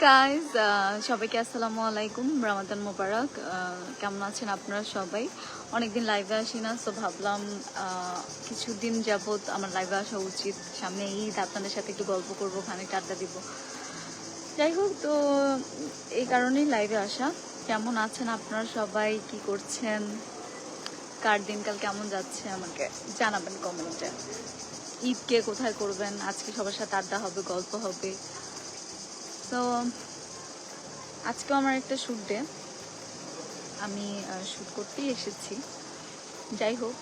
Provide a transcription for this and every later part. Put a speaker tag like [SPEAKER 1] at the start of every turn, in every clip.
[SPEAKER 1] Guys, সবাইকে আসসালামু আলাইকুম, রমাদান মোবারক। কেমন আছেন আপনারা সবাই? অনেকদিন লাইভে আসি না, তো ভাবলাম কিছুদিন যাবত আমার লাইভে আসা উচিত। সামনে ঈদ, আপনাদের সাথে একটু গল্প করবো, খানিকটা আড্ডা দিব। যাই হোক, তো এই কারণেই লাইভে আসা। কেমন আছেন আপনারা সবাই? কি করছেন? কার দিনকাল কেমন যাচ্ছে আমাকে জানাবেন কমেন্টে। ঈদকে কোথায় করবেন? আজকে সবার সাথে আড্ডা হবে, গল্প হবে। তো আজকেও আমার একটা শ্যুট ডে, আমি শ্যুট করতেই এসেছি। যাই হোক,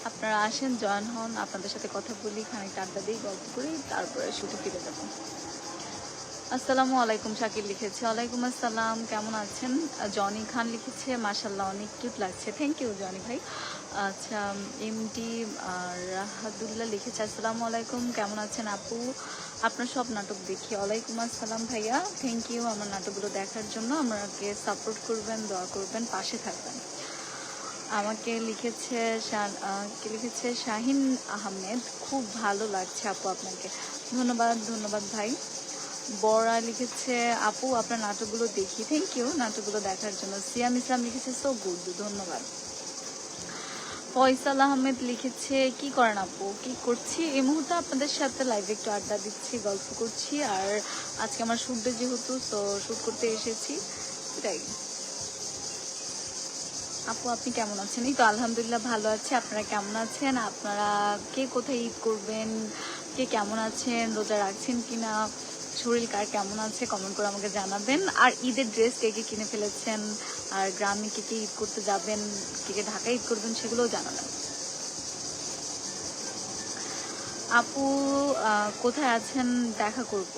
[SPEAKER 1] আপনারা আসেন, জয়েন হন, আপনাদের সাথে কথা বলি, খানিকটা আড্ডা দিই, গল্প করি, তারপরে শ্যুটে ফিরে যাব। আসসালামু আলাইকুম শাকিল লিখেছে। ওয়ালাইকুম আসসালাম, কেমন আছেন? জনি খান লিখেছে, মাশাল্লাহ অনেক কিউট লাগছে। থ্যাংক ইউ জনি ভাই। আচ্ছা, এমডি রাহাদুল্লাহ লিখেছে, আসসালামু আলাইকুম, কেমন আছেন আপু? আপনার সব নাটক দেখি। ওয়ালাইকুম আসসালাম ভাইয়া, থ্যাংক ইউ আমার নাটকগুলো দেখার জন্য। আমাকে সাপোর্ট করবেন, দোয়া করবেন, পাশে থাকবেন। আমাকে লিখেছে শাহিন আহমেদ, খুব ভালো লাগছে আপু আপনাকে। ধন্যবাদ ধন্যবাদ ভাই। বড়া লিখেছে, আপু আপনার নাটকগুলো দেখি। থ্যাংক ইউ নাটকগুলো দেখার জন্য। সিয়াম ইসলাম লিখেছে, সো গুড, ধন্যবাদ। ফয়সাল আহমেদ লিখেছে, কি করেন আপু? কি করছি এই মুহূর্তে? আপনাদের সাথে লাইভে একটু আড্ডা দিচ্ছি, গল্প করছি। আর আজকে আমার শ্যুট ডে যেহেতু, তো শ্যুট করতে এসেছি, এটাই। আপু আপনি কেমন আছেন? এই তো আলহামদুলিল্লাহ ভালো আছি। আপনারা কেমন আছেন? আপনারা কে কোথায় ঈদ করবেন? কে কেমন আছেন? রোজা রাখছেন কিনা? শরীর কার কেমন আছে? কমেন্ট করে আমাকে জানাবেন। আর ঈদের ড্রেস কে কে কিনে ফেলেছেন? আর গ্রামে কে কে ঈদ করতে যাবেন, কে কে ঢাকায় ঈদ করবেন, সেগুলোও জানাবেন। আপু কোথায় আছেন? দেখা করব।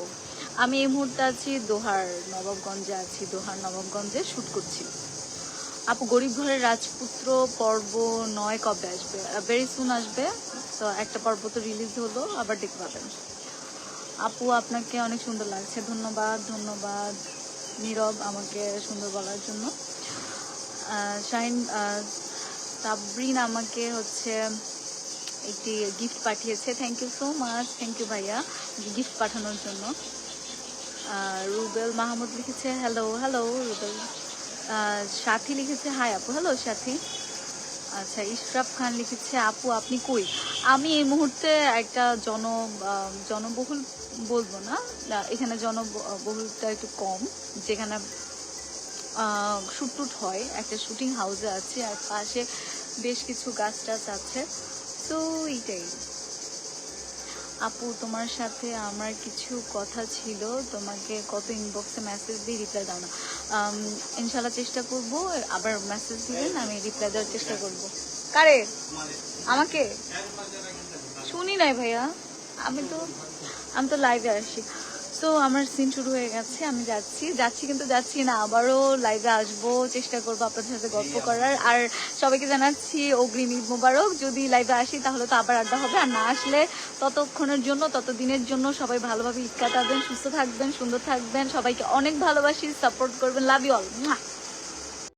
[SPEAKER 1] আমি এই মুহূর্তে আছি দোহার নবাবগঞ্জে আছি, দোহার নবাবগঞ্জে শ্যুট করছি। আপু গরিব ঘরের রাজপুত্র পর্ব 9 কবে আসবে? ভেরি সুন আসবে। তো একটা পর্ব তো রিলিজ হলো, আবার দেখতে পাবেন। আপু আপনাকে অনেক সুন্দর লাগছে। ধন্যবাদ ধন্যবাদ নীরব আমাকে সুন্দর বলার জন্য। শাহিন সাবরিন আমাকে একটি গিফট পাঠিয়েছে। Thank you so much, thank you ভাইয়া গিফট পাঠানোর জন্য। রুবেল মাহমুদ লিখেছে, হ্যালো হ্যালো রুবেল। সাথী লিখেছে, হাই আপু। হ্যালো সাথী। আচ্ছা, ইশরাফ খান লিখেছে, আপু আপনি কই? আমি এই মুহূর্তে একটা জনবহুল বলবো না, এখানে জনবহুলটা একটু কম, যেখানে শ্যুট টুট হয়, একটা শুটিং হাউসে আছে, আর পাশে বেশ কিছু গাছ টাছ আছে। তো এইটাই। আপু তোমার সাথে আমার কিছু কথা ছিল, তোমাকে কত ইনবক্সে মেসেজ দিয়ে রিপ্লাই দাও না। ইনশাল্লাহ চেষ্টা করব, আবার মেসেজ দিবেন, আমি রিপ্লাই দেওয়ার চেষ্টা করব। কারে? আমাকে? শুনি নাই ভাইয়া, আমি তো লাইভে আসি। তো আমার সিন শুরু হয়ে গেছে, আমি যাচ্ছি না, আবারও লাইভে আসবো, চেষ্টা করবো আপনাদের সাথে গল্প করার। আর সবাইকে জানাচ্ছি অগ্রিম ঈদ মোবারক। যদি লাইভে আসি তাহলে তো আবার আড্ডা হবে, আর না আসলে ততদিনের জন্য সবাই ভালোভাবে ঈদ কাটাবেন, সুস্থ থাকবেন, সুন্দর থাকবেন। সবাইকে অনেক ভালোবাসি, সাপোর্ট করবেন। Love you all.